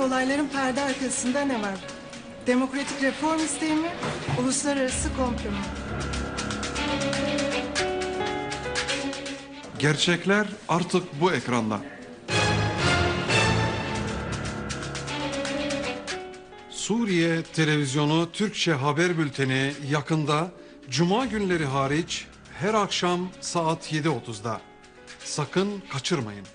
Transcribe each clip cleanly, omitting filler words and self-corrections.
olayların perde arkasında ne var? Demokratik reform isteği mi? Uluslararası komplo mu? Gerçekler artık bu ekranda. Suriye Televizyonu Türkçe haber bülteni yakında Cuma günleri hariç her akşam saat 7.30'da. Sakın kaçırmayın.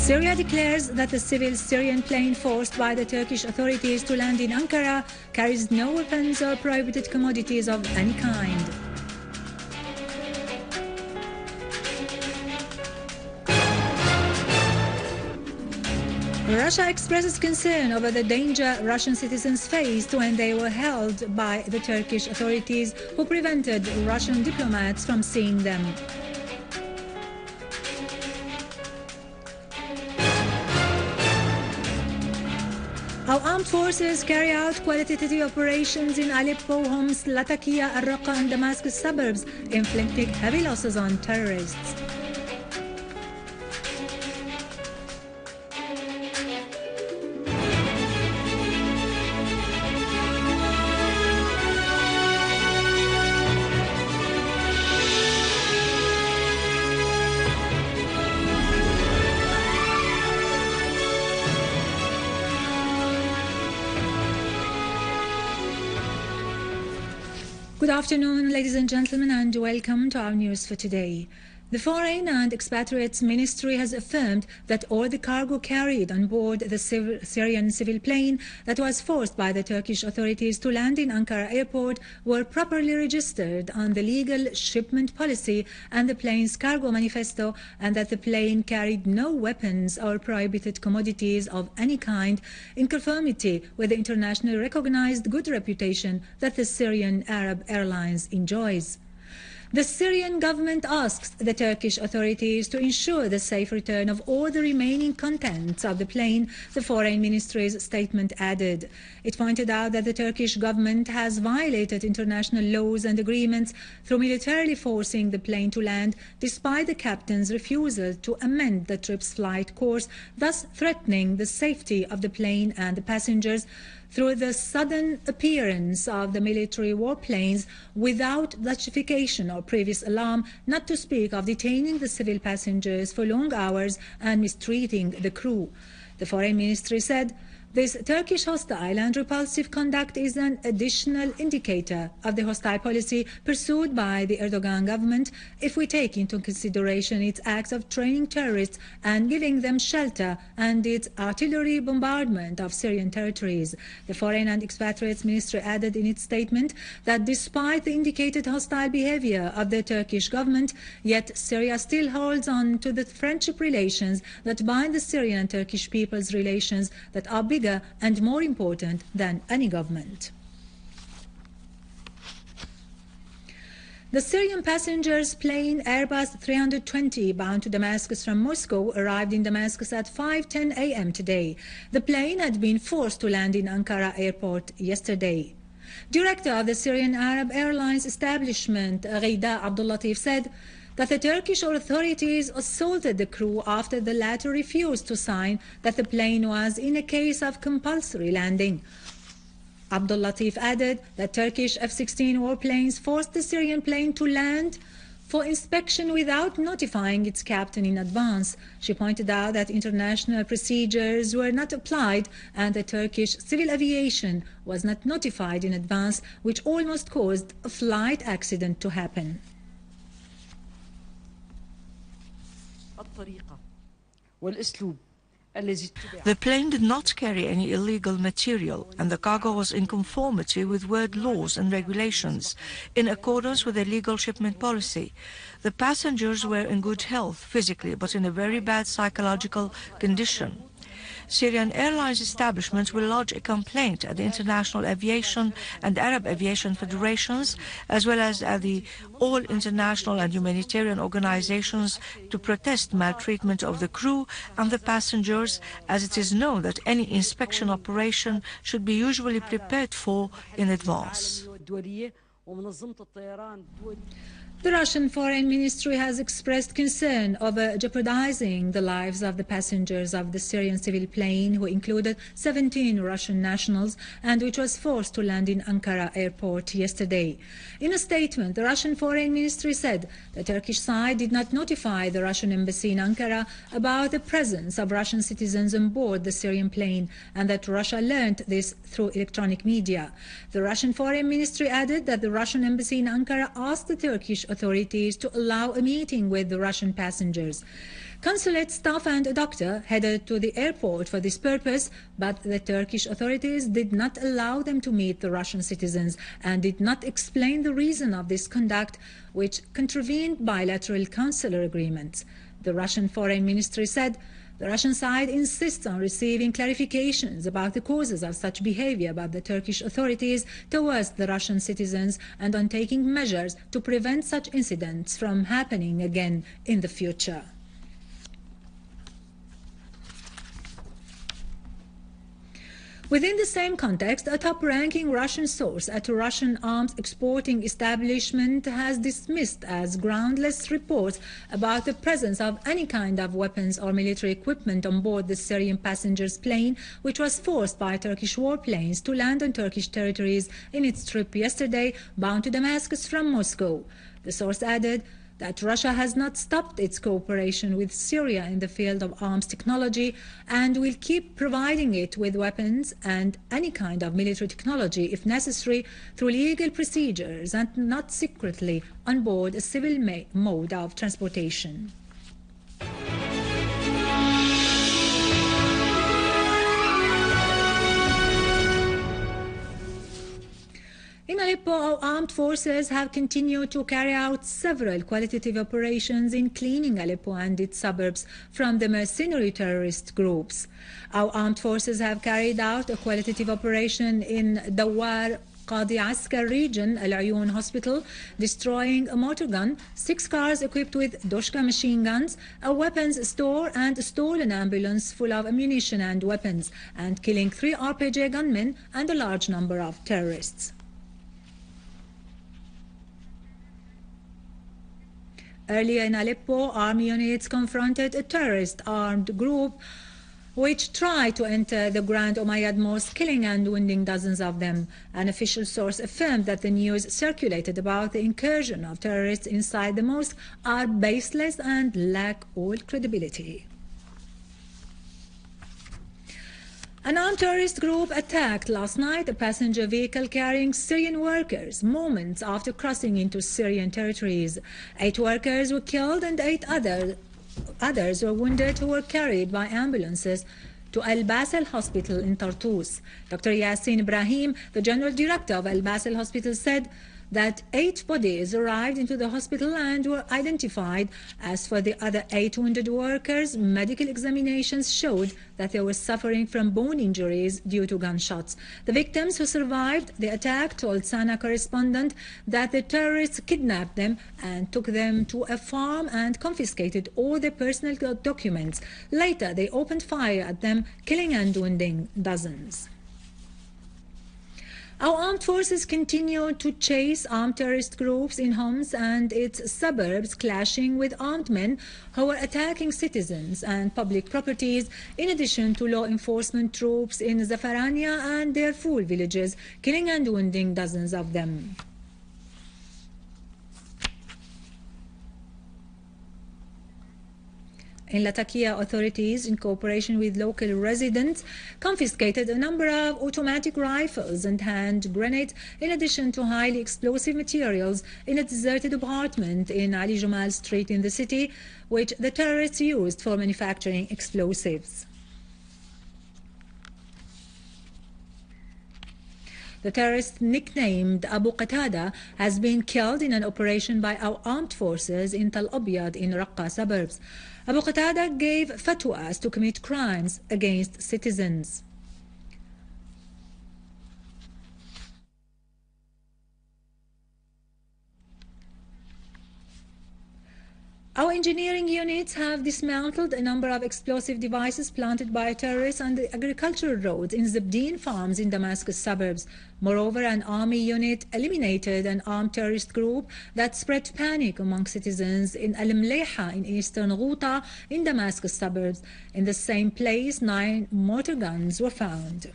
Syria declares that the civil Syrian plane forced by the Turkish authorities to land in Ankara carries no weapons or prohibited commodities of any kind. Russia expresses concern over the danger Russian citizens faced when they were held by the Turkish authorities, who prevented Russian diplomats from seeing them. Our armed forces carry out qualitative operations in Aleppo, Homs, Latakia, Al-Raqqa and Damascus suburbs, inflicting heavy losses on terrorists. Good afternoon, ladies and gentlemen, and welcome to our news for today. The Foreign and Expatriates Ministry has affirmed that all the cargo carried on board the Syrian civil plane that was forced by the Turkish authorities to land in Ankara airport were properly registered on the legal shipment policy and the plane's cargo manifesto, and that the plane carried no weapons or prohibited commodities of any kind, in conformity with the internationally recognized good reputation that the Syrian Arab Airlines enjoys. The Syrian government asks the Turkish authorities to ensure the safe return of all the remaining contents of the plane, the Foreign Ministry's statement added. It pointed out that the Turkish government has violated international laws and agreements through militarily forcing the plane to land, despite the captain's refusal to amend the trip's flight course, thus threatening the safety of the plane and the passengers, through the sudden appearance of the military warplanes without justification or previous alarm, not to speak of detaining the civil passengers for long hours and mistreating the crew. The Foreign Ministry said, "This Turkish hostile and repulsive conduct is an additional indicator of the hostile policy pursued by the Erdogan government, if we take into consideration its acts of training terrorists and giving them shelter, and its artillery bombardment of Syrian territories." The Foreign and Expatriates Ministry added in its statement that despite the indicated hostile behavior of the Turkish government, yet Syria still holds on to the friendship relations that bind the Syrian and Turkish people's relations, that are bigger and more important than any government. The Syrian passengers plane Airbus 320 bound to Damascus from Moscow arrived in Damascus at 5:10 a.m. today. The plane had been forced to land in Ankara airport yesterday. Director of the Syrian Arab Airlines establishment, Ghida Abdullatif, said that the Turkish authorities assaulted the crew after the latter refused to sign that the plane was in a case of compulsory landing. Abdullatif added that Turkish F-16 warplanes forced the Syrian plane to land for inspection without notifying its captain in advance. She pointed out that international procedures were not applied and the Turkish civil aviation was not notified in advance, which almost caused a flight accident to happen. The plane did not carry any illegal material, and the cargo was in conformity with world laws and regulations, in accordance with the legal shipment policy. The passengers were in good health physically, but in a very bad psychological condition. Syrian Airlines establishments will lodge a complaint at the International Aviation and Arab Aviation Federations, as well as at the all international and humanitarian organizations, to protest maltreatment of the crew and the passengers, as it is known that any inspection operation should be usually prepared for in advance. The Russian Foreign Ministry has expressed concern over jeopardizing the lives of the passengers of the Syrian civil plane, who included 17 Russian nationals and which was forced to land in Ankara airport yesterday. In a statement, the Russian Foreign Ministry said the Turkish side did not notify the Russian embassy in Ankara about the presence of Russian citizens on board the Syrian plane, and that Russia learned this through electronic media. The Russian Foreign Ministry added that the Russian embassy in Ankara asked the Turkish authorities to allow a meeting with the Russian passengers. Consulate staff and a doctor headed to the airport for this purpose, but the Turkish authorities did not allow them to meet the Russian citizens and did not explain the reason of this conduct, which contravened bilateral consular agreements. The Russian Foreign Ministry said the Russian side insists on receiving clarifications about the causes of such behavior by the Turkish authorities towards the Russian citizens and on taking measures to prevent such incidents from happening again in the future. Within the same context, a top-ranking Russian source at a Russian arms exporting establishment has dismissed as groundless reports about the presence of any kind of weapons or military equipment on board the Syrian passengers plane, which was forced by Turkish warplanes to land on Turkish territories in its trip yesterday, bound to Damascus from Moscow. The source added that Russia has not stopped its cooperation with Syria in the field of arms technology and will keep providing it with weapons and any kind of military technology if necessary through legal procedures and not secretly on board a civil mode of transportation. In Aleppo, our armed forces have continued to carry out several qualitative operations in cleaning Aleppo and its suburbs from the mercenary terrorist groups. Our armed forces have carried out a qualitative operation in Dawar Qadi Askar region, Al Ayun Hospital, destroying a motor gun, 6 cars equipped with Doshka machine guns, a weapons store and a stolen ambulance full of ammunition and weapons, and killing 3 RPG gunmen and a large number of terrorists. Earlier in Aleppo, army units confronted a terrorist armed group which tried to enter the Grand Umayyad Mosque, killing and wounding dozens of them. An official source affirmed that the news circulated about the incursion of terrorists inside the mosque are baseless and lack all credibility. An armed terrorist group attacked last night a passenger vehicle carrying Syrian workers moments after crossing into Syrian territories. 8 workers were killed and 8 others were wounded who were carried by ambulances to Al Basel Hospital in Tartus. Dr. Yassin Ibrahim, the general director of Al Basel Hospital, said that 8 bodies arrived into the hospital and were identified. As for the other 8 wounded workers, medical examinations showed that they were suffering from bone injuries due to gunshots. The victims who survived the attack told Sana correspondent that the terrorists kidnapped them and took them to a farm and confiscated all their personal documents. Later, they opened fire at them, killing and wounding dozens. Our armed forces continue to chase armed terrorist groups in Homs and its suburbs, clashing with armed men who are attacking citizens and public properties, in addition to law enforcement troops in Zafarania and their full villages, killing and wounding dozens of them. In Latakia, authorities, in cooperation with local residents, confiscated a number of automatic rifles and hand grenades, in addition to highly explosive materials, in a deserted apartment in Ali Jamal Street in the city, which the terrorists used for manufacturing explosives. The terrorist, nicknamed Abu Qatada, has been killed in an operation by our armed forces in Tal Abyad in Raqqa suburbs. Abu Qatada gave fatwas to commit crimes against citizens. Our engineering units have dismantled a number of explosive devices planted by terrorists on the agricultural roads in Zabdin farms in Damascus suburbs. Moreover, an army unit eliminated an armed terrorist group that spread panic among citizens in Al-Mleha in eastern Ghouta in Damascus suburbs. In the same place, 9 mortar guns were found.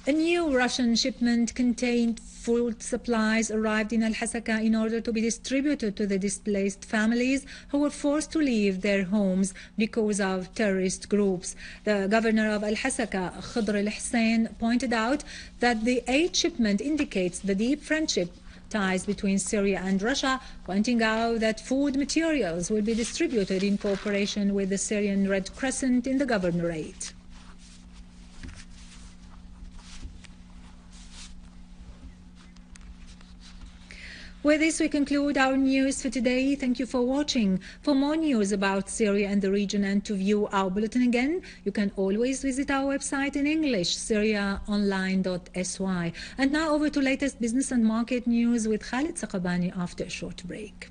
A new Russian shipment contained food supplies arrived in Al-Hasaka in order to be distributed to the displaced families who were forced to leave their homes because of terrorist groups. The governor of Al-Hasaka, Khadr al-Hussein, pointed out that the aid shipment indicates the deep friendship ties between Syria and Russia, pointing out that food materials will be distributed in cooperation with the Syrian Red Crescent in the governorate. With this, we conclude our news for today. Thank you for watching. For more news about Syria and the region and to view our bulletin again, you can always visit our website in English, syriaonline.sy. And now over to latest business and market news with Khalid Saqabani after a short break.